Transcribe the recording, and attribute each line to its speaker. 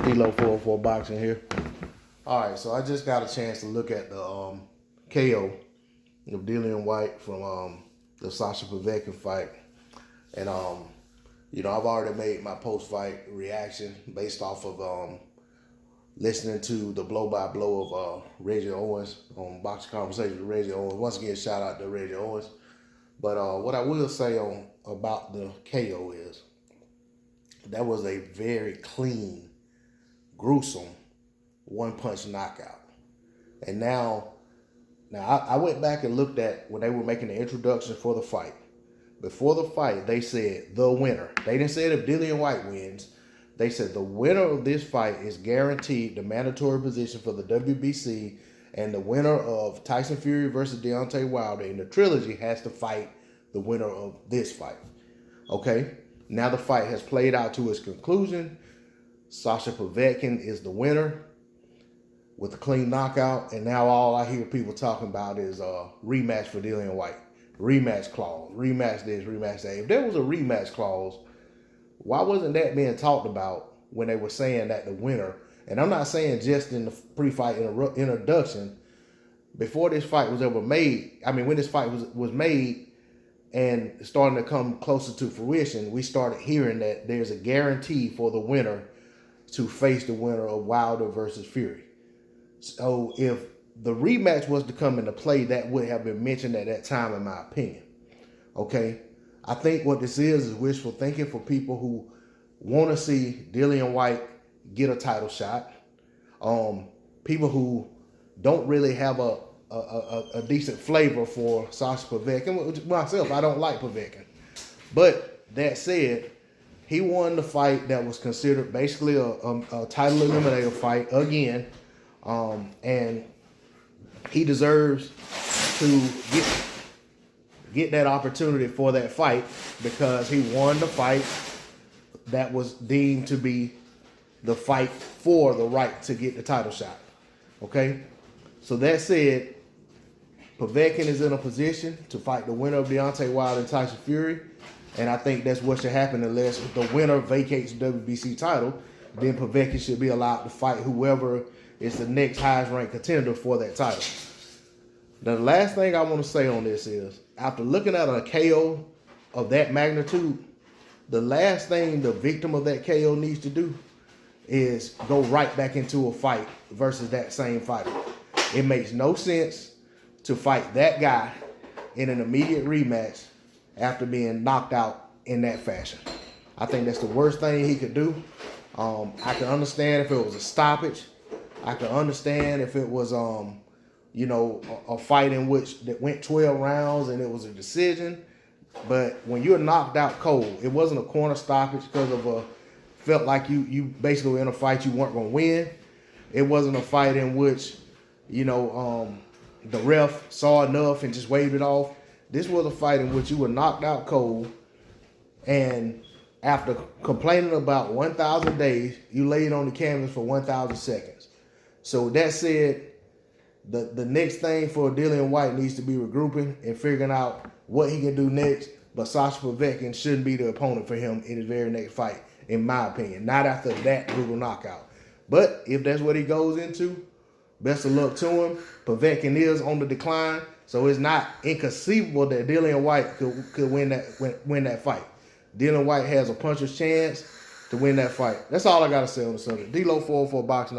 Speaker 1: D-Lo 404 Boxing here. All right, so I just got a chance to look at the KO of Dillian Whyte from the Sasha Povetkin fight. And, you know, I've already made my post-fight reaction based off of listening to the blow-by-blow of Reggie Owens on Boxing Conversation with Reggie Owens. Once again, shout out to Reggie Owens. But what I will say about the KO is that was a very clean, gruesome one-punch knockout. And now I went back and looked at when they were making the introduction for the fight. Before the fight, they said the winner. They didn't say if Dillian Whyte wins. They said the winner of this fight is guaranteed the mandatory position for the WBC, and the winner of Tyson Fury versus Deontay Wilder in the trilogy has to fight the winner of this fight. Okay? Now the fight has played out to its conclusion. Sasha Povetkin is the winner with a clean knockout, and now all I hear people talking about is a rematch for Dillian Whyte. Rematch clause, rematch this, rematch that. If there was a rematch clause, why wasn't that being talked about when they were saying that the winner, and I'm not saying just in the pre-fight introduction, before this fight was ever made, I mean when this fight was made and starting to come closer to fruition, we started hearing that there's a guarantee for the winner to face the winner of Wilder versus Fury. So if the rematch was to come into play, that would have been mentioned at that time, in my opinion. Okay? I think what this is wishful thinking for people who want to see Dillian Whyte get a title shot. People who don't really have a decent flavor for Sasha Povetkin. Myself, I don't like Povetkin. But that said, he won the fight that was considered basically a title eliminator fight again. And he deserves to get that opportunity for that fight because he won the fight that was deemed to be the fight for the right to get the title shot. Okay? So that said, Povetkin is in a position to fight the winner of Deontay Wilder and Tyson Fury. And I think that's what should happen unless the winner vacates the WBC title. Then Povetkin should be allowed to fight whoever is the next highest ranked contender for that title. Now, the last thing I want to say on this is, after looking at a KO of that magnitude, the last thing the victim of that KO needs to do is go right back into a fight versus that same fighter. It makes no sense to fight that guy in an immediate rematch after being knocked out in that fashion. I think that's the worst thing he could do. I can understand if it was a stoppage. I can understand if it was, you know, a fight in which that went 12 rounds and it was a decision. But when you're knocked out cold, it wasn't a corner stoppage because of felt like you basically were in a fight you weren't going to win. It wasn't a fight in which, you know, the ref saw enough and just waved it off. This was a fight in which you were knocked out cold, and after complaining about 1,000 days, you laid on the canvas for 1,000 seconds. So that said, the next thing for Dillian Whyte needs to be regrouping and figuring out what he can do next. But Sasha Povetkin shouldn't be the opponent for him in his very next fight, in my opinion. Not after that brutal knockout. But if that's what he goes into, best of luck to him. Povetkin is on the decline, so it's not inconceivable that Dillian Whyte could win that fight. Dillian Whyte has a puncher's chance to win that fight. That's all I got to say on the subject. D-Lo 404 Boxing.